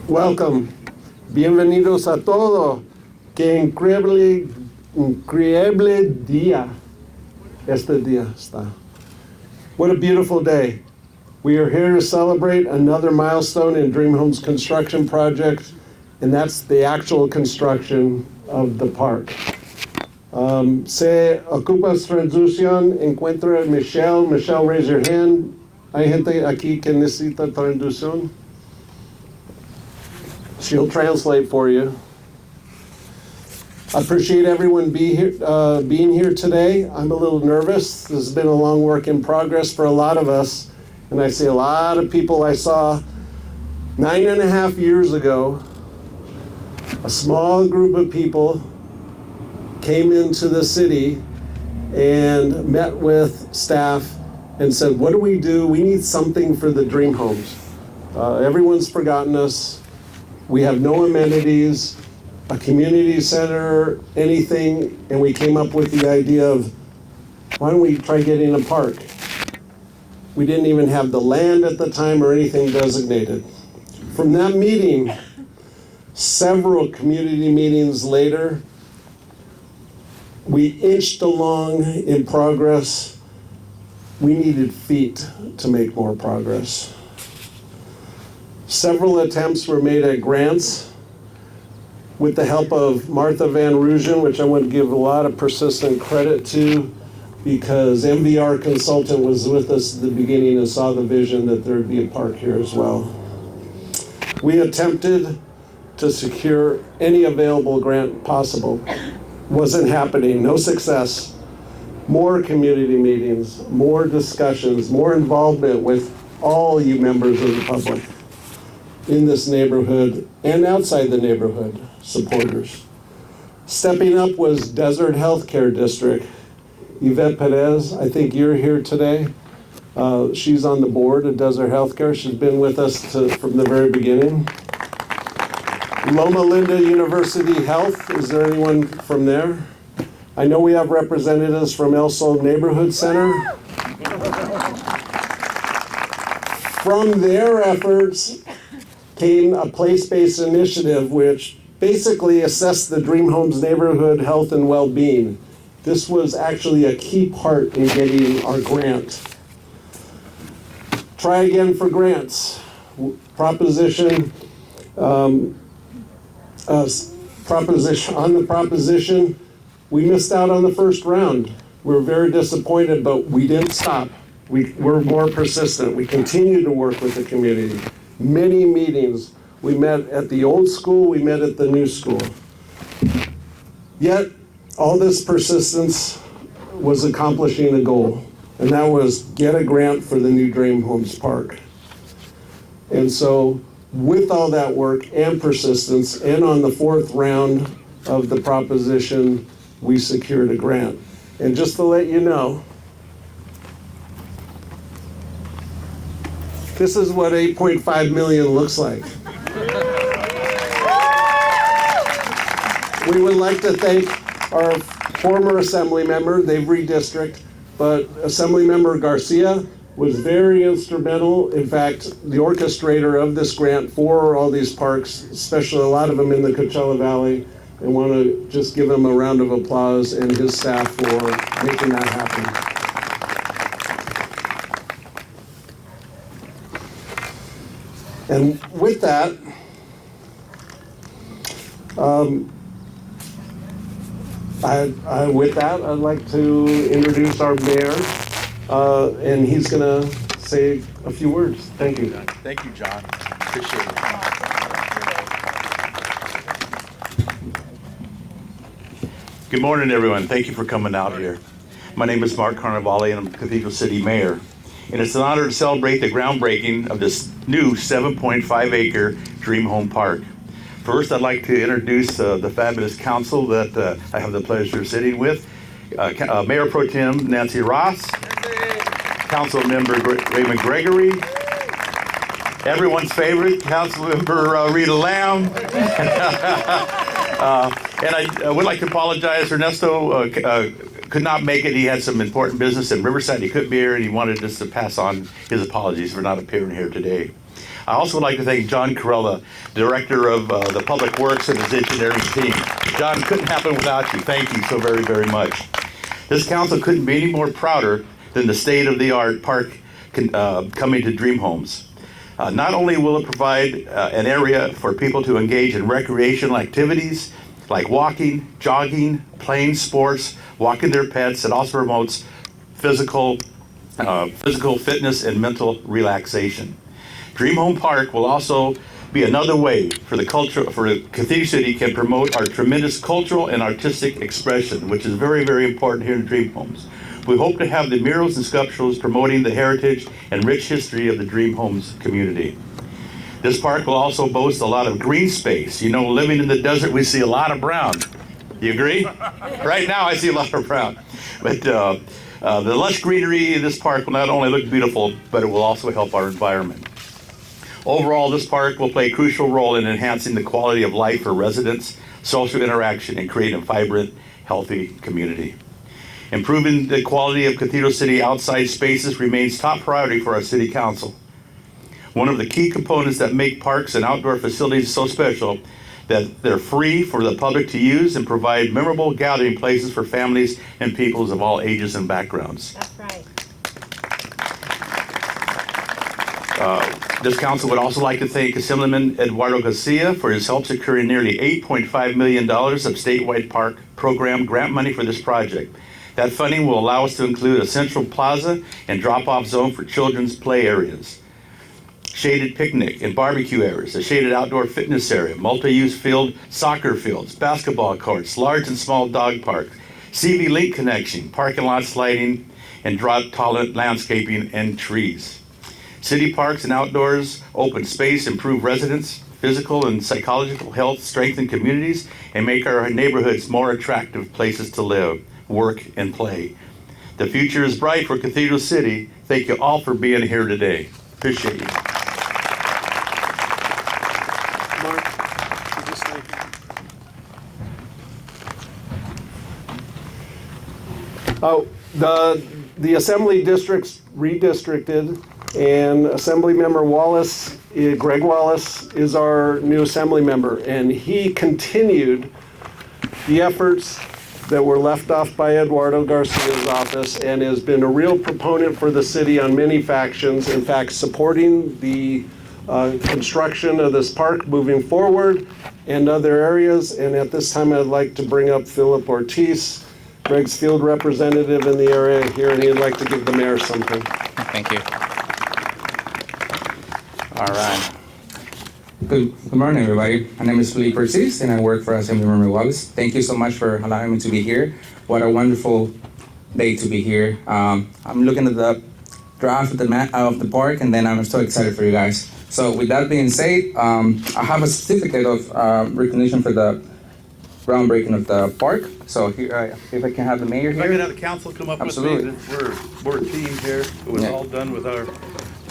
Welcome. Bienvenidos a todos. Qué increíble día este día está. What a beautiful day. We are here to celebrate another milestone in Dream Home's construction project, and that's the actual construction of the park. Se ocupa traducción, encuentra Michelle. Michelle, raise your hand. Hay gente aquí que necesita traducción. She'll translate for you. I appreciate everyone being here today. I'm a little nervous. This has been a long work in progress for a lot of us, and I see a lot of people I saw 9.5 years ago. A small group of people came into the city and met with staff and said, what do? We need something for the dream homes. Everyone's forgotten us. We have no amenities, a community center, anything, and we came up with the idea of, why don't we try getting a park? We didn't even have the land at the time or anything designated. From that meeting, several community meetings later, we inched along in progress. We needed feet to make more progress. Several attempts were made at grants with the help of Martha Van Rugen, which I want to give a lot of persistent credit to, because MVR Consultant was with us at the beginning and saw the vision that there would be a park here as well. We attempted to secure any available grant possible. Wasn't happening, no success. More community meetings, more discussions, more involvement with all you members of the public in this neighborhood and outside the neighborhood, supporters. Stepping up was Desert Healthcare District. Yvette Perez, I think you're here today. She's on the board of Desert Healthcare. She's been with us from the very beginning. Loma Linda University Health, is there anyone from there? I know we have representatives from El Sol Neighborhood Center. From their efforts came a place-based initiative which basically assessed the Dream Homes neighborhood health and well-being. This was actually a key part in getting our grant. Try again for grants. Proposition on the proposition, we missed out on the first round. We're very disappointed, but we didn't stop. We're more persistent. We continue to work with the community. Many meetings. We met at the old school, we met at the new school. Yet, all this persistence was accomplishing a goal, and that was get a grant for the new Dream Homes Park. And so, with all that work and persistence, and on the fourth round of the proposition, we secured a grant. And just to let you know, this is what 8.5 million looks like. We would like to thank our former assembly member, they've redistricted, but Assemblymember Garcia was very instrumental. In fact, the orchestrator of this grant for all these parks, especially a lot of them in the Coachella Valley, and want to just give him a round of applause and his staff for making that happen. And with that, I'd like to introduce our mayor, and he's going to say a few words. Thank you. Thank you, John. Appreciate it. Good morning, everyone. Thank you for coming out here. My name is Mark Carnevale, and I'm Cathedral City Mayor. And it's an honor to celebrate the groundbreaking of this new 7.5-acre Dream Home Park. First, I'd like to introduce the fabulous council that I have the pleasure of sitting with. Mayor Pro Tem Nancy Ross, Council Member Raymond Gregory, everyone's favorite, Council Member Rita Lamb. And I would like to apologize, Ernesto could not make it. He had some important business in Riverside. He couldn't be here, and he wanted us to pass on his apologies for not appearing here today. I also would like to thank John Corella, Director of the Public Works and his engineering team. John, couldn't happen without you. Thank you so very, very much. This council couldn't be any more prouder than the state-of-the-art park coming to Dream Homes. Not only will it provide an area for people to engage in recreational activities like walking, jogging, playing sports, walking their pets, it also promotes physical fitness and mental relaxation. Dream Home Park will also be another way for Cathedral City can promote our tremendous cultural and artistic expression, which is very, very important here in Dream Homes. We hope to have the murals and sculptures promoting the heritage and rich history of the Dream Homes community. This park will also boast a lot of green space. You know, living in the desert, we see a lot of brown. You agree? Right now, I see a lot of brown. But the lush greenery in this park will not only look beautiful, but it will also help our environment. Overall, this park will play a crucial role in enhancing the quality of life for residents, social interaction, and creating a vibrant, healthy community. Improving the quality of Cathedral City outside spaces remains top priority for our City Council. One of the key components that make parks and outdoor facilities so special that they're free for the public to use and provide memorable gathering places for families and peoples of all ages and backgrounds. That's right. This council would also like to thank Assemblymember Eduardo Garcia for his help securing nearly $8.5 million of statewide park program grant money for this project. That funding will allow us to include a central plaza and drop-off zone for children's play areas, shaded picnic and barbecue areas, a shaded outdoor fitness area, multi-use field soccer fields, basketball courts, large and small dog parks, CV link connection, parking lot lighting, and drought-tolerant landscaping and trees. City parks and outdoors open space improve residents' physical and psychological health, strengthen communities, and make our neighborhoods more attractive places to live, work, and play. The future is bright for Cathedral City. Thank you all for being here today. Appreciate you. Mark, you just like- Oh, the Assembly district's redistricted, and Assemblymember Wallis, Greg Wallis, is our new Assembly member, and he continued the efforts that were left off by Eduardo Garcia's office and has been a real proponent for the city on many factions, in fact, supporting the construction of this park moving forward and other areas. And at this time, I'd like to bring up Philip Ortiz, Greg's field representative in the area here, and he'd like to give the mayor something. Thank you. All right. Good morning, everybody. My name is Felipe Ortiz, and I work for Assemblymember Wallis. Thank you so much for allowing me to be here. What a wonderful day to be here. I'm looking at the draft of the map of the park, and then I'm so excited for you guys. So with that being said, I have a certificate of recognition for the groundbreaking of the park. So here, if I can have the mayor If I could here. have the council come up Absolutely. with me, we're a team here. It was Yeah. all done with our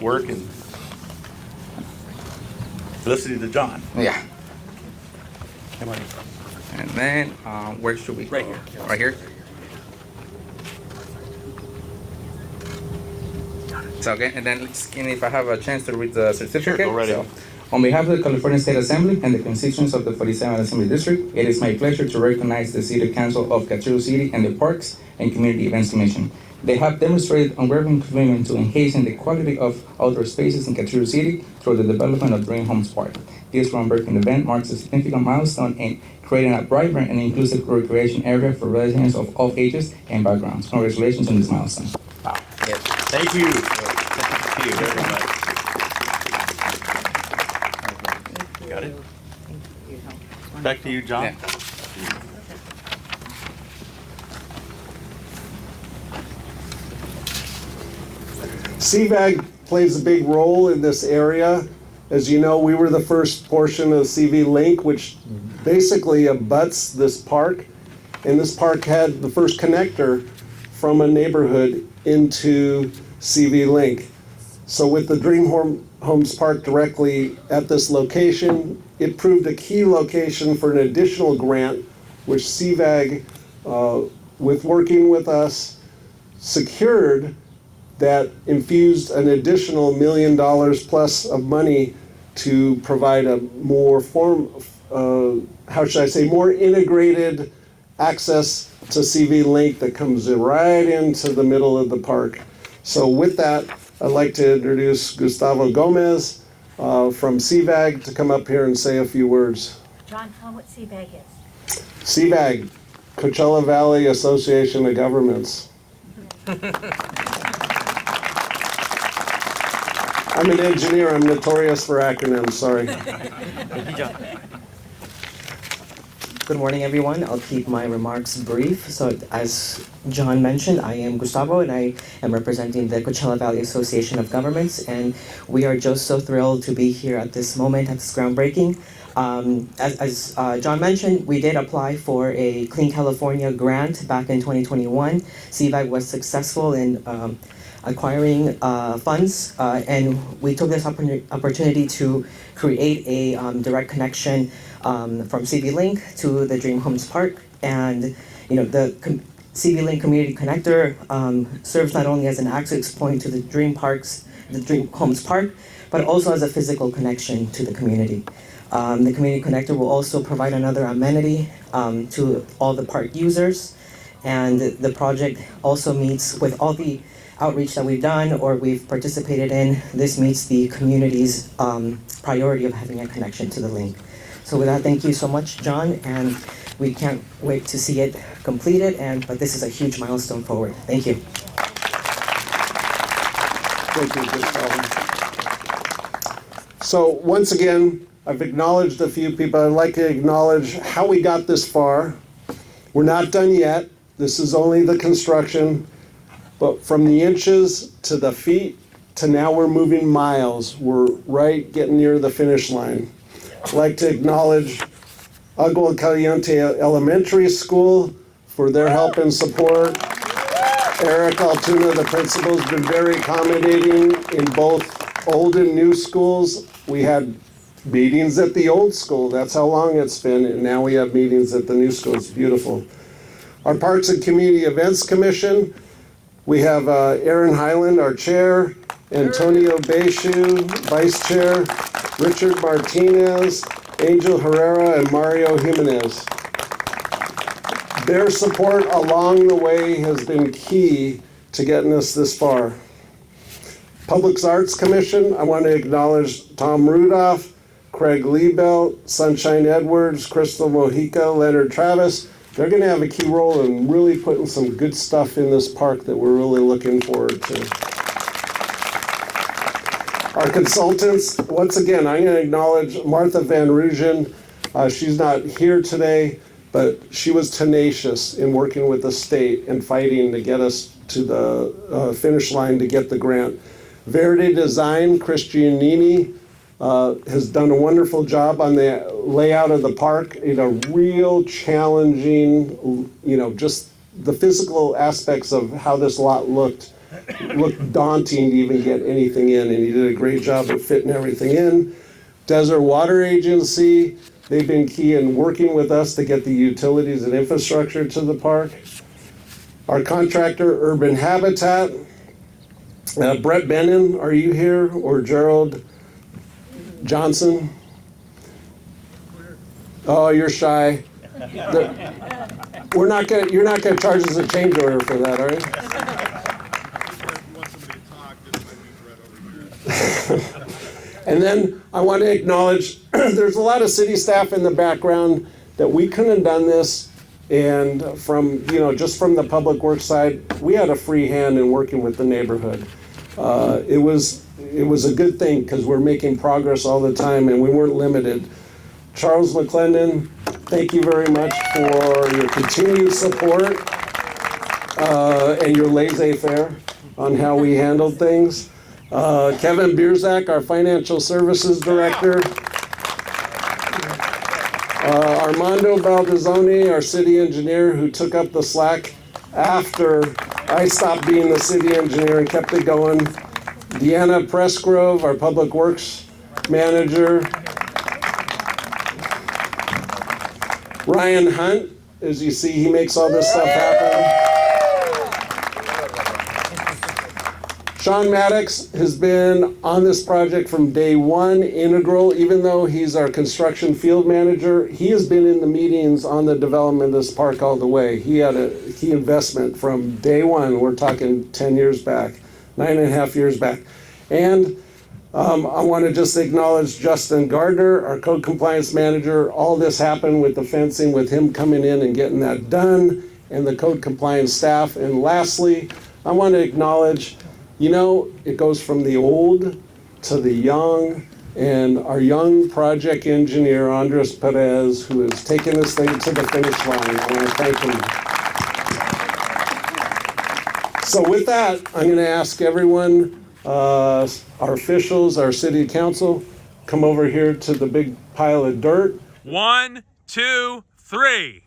work and listening to John. Yeah. Come on. And then, where should we go? Right here. Right here? So, okay, and then let's see if I have a chance to read the certificate. go right So, ahead. on behalf of the California State Assembly and the constituents of the 47th Assembly District, it is my pleasure to recognize the City Council of Cathedral City and the Parks and Community Events Commission. They have demonstrated unwavering commitment to enhancing the quality of outdoor spaces in Cathedral City through the development of Dream Homes Park. This groundbreaking event marks a significant milestone in creating a vibrant and inclusive recreation area for residents of all ages and backgrounds. Congratulations on this milestone. Wow. Yes. Thank you. Thank you very much. Got it? Back to you, John. Yeah. CVAG plays a big role in this area. As you know, we were the first portion of CV Link, which basically abuts this park. And this park had the first connector from a neighborhood into CV Link. So with the Dream Homes Park directly at this location, it proved a key location for an additional grant, which CVAG, with working with us, secured, that infused an additional $1 million plus of money to provide a more more integrated access to CV Link that comes right into the middle of the park. So with that, I'd like to introduce Gustavo Gomez from CVAG to come up here and say a few words. John, tell them what CVAG is. CVAG, Coachella Valley Association of Governments. I'm an engineer, I'm notorious for acronyms, sorry. Thank you, John. Good morning, everyone. I'll keep my remarks brief. So as John mentioned, I am Gustavo and I am representing the Coachella Valley Association of Governments, and we are just so thrilled to be here at this moment, at this groundbreaking. As John mentioned, we did apply for a Clean California grant back in 2021. CVAG was successful in acquiring funds, and we took this opportunity to create a direct connection from CV Link to the Dream Homes Park. And the CV Link Community Connector serves not only as an access point to the Dream Homes Park, but also as a physical connection to the community. The Community Connector will also provide another amenity to all the park users, and the project also meets with all the outreach that we've done or we've participated in. This meets the community's priority of having a connection to the link. So with that, thank you so much, John, and we can't wait to see it completed, but this is a huge milestone forward. Thank you. Thank you, Gustavo. So once again, I've acknowledged a few people. I'd like to acknowledge how we got this far. We're not done yet. This is only the construction. But from the inches to the feet to now we're moving miles. We're right getting near the finish line. I'd like to acknowledge Agua Caliente Elementary School for their help and support. Eric Altuna, the principal, has been very accommodating in both old and new schools. We had meetings at the old school. That's how long it's been. And now we have meetings at the new school. It's beautiful. Our Parks and Community Events Commission, we have Aaron Highland, our chair, Antonio Beishu, vice chair, Richard Martinez, Angel Herrera, and Mario Jimenez. Their support along the way has been key to getting us this far. Public Arts Commission, I want to acknowledge Tom Rudolph, Craig Liebelt, Sunshine Edwards, Crystal Mojica, Leonard Travis. They're going to have a key role in really putting some good stuff in this park that we're really looking forward to. Our consultants, once again, I'm going to acknowledge Martha Van Rugen. She's not here today, but she was tenacious in working with the state and fighting to get us to the finish line to get the grant. Verde Design, Christianini, has done a wonderful job on the layout of the park in a real challenging, just the physical aspects of how this lot looked daunting to even get anything in, and he did a great job of fitting everything in. Desert Water Agency, they've been key in working with us to get the utilities and infrastructure to the park. Our contractor, Urban Habitat, Brett Bennon, are you here? Or Gerald Johnson? Oh, you're shy. You're not gonna charge us a change order for that, are you? And then I want to acknowledge there's a lot of city staff in the background that we couldn't have done this, and from just from the public works side, we had a free hand in working with the neighborhood. It was a good thing because we're making progress all the time and we weren't limited. Charles McClendon, thank you very much for your continued support and your laissez-faire on how we handled things. Kevin Bierzak, our financial services director. Armando Baldizoni, our city engineer, who took up the slack after I stopped being the city engineer and kept it going. Deanna Pressgrove, our public works manager. Ryan Hunt, as you see, he makes all this stuff happen. Sean Maddox has been on this project from day one, integral, even though he's our construction field manager. He has been in the meetings on the development of this park all the way. He had a key investment from day one. We're talking 10 years back, 9.5 years back. And I want to just acknowledge Justin Gardner, our code compliance manager. All this happened with the fencing, with him coming in and getting that done, and the code compliance staff. And lastly, I want to acknowledge, you know, it goes from the old to the young, and our young project engineer, Andres Perez, who has taken this thing to the finish line. I want to thank him. So with that, I'm going to ask everyone, our officials, our city council, come over here to the big pile of dirt. 1, 2, 3.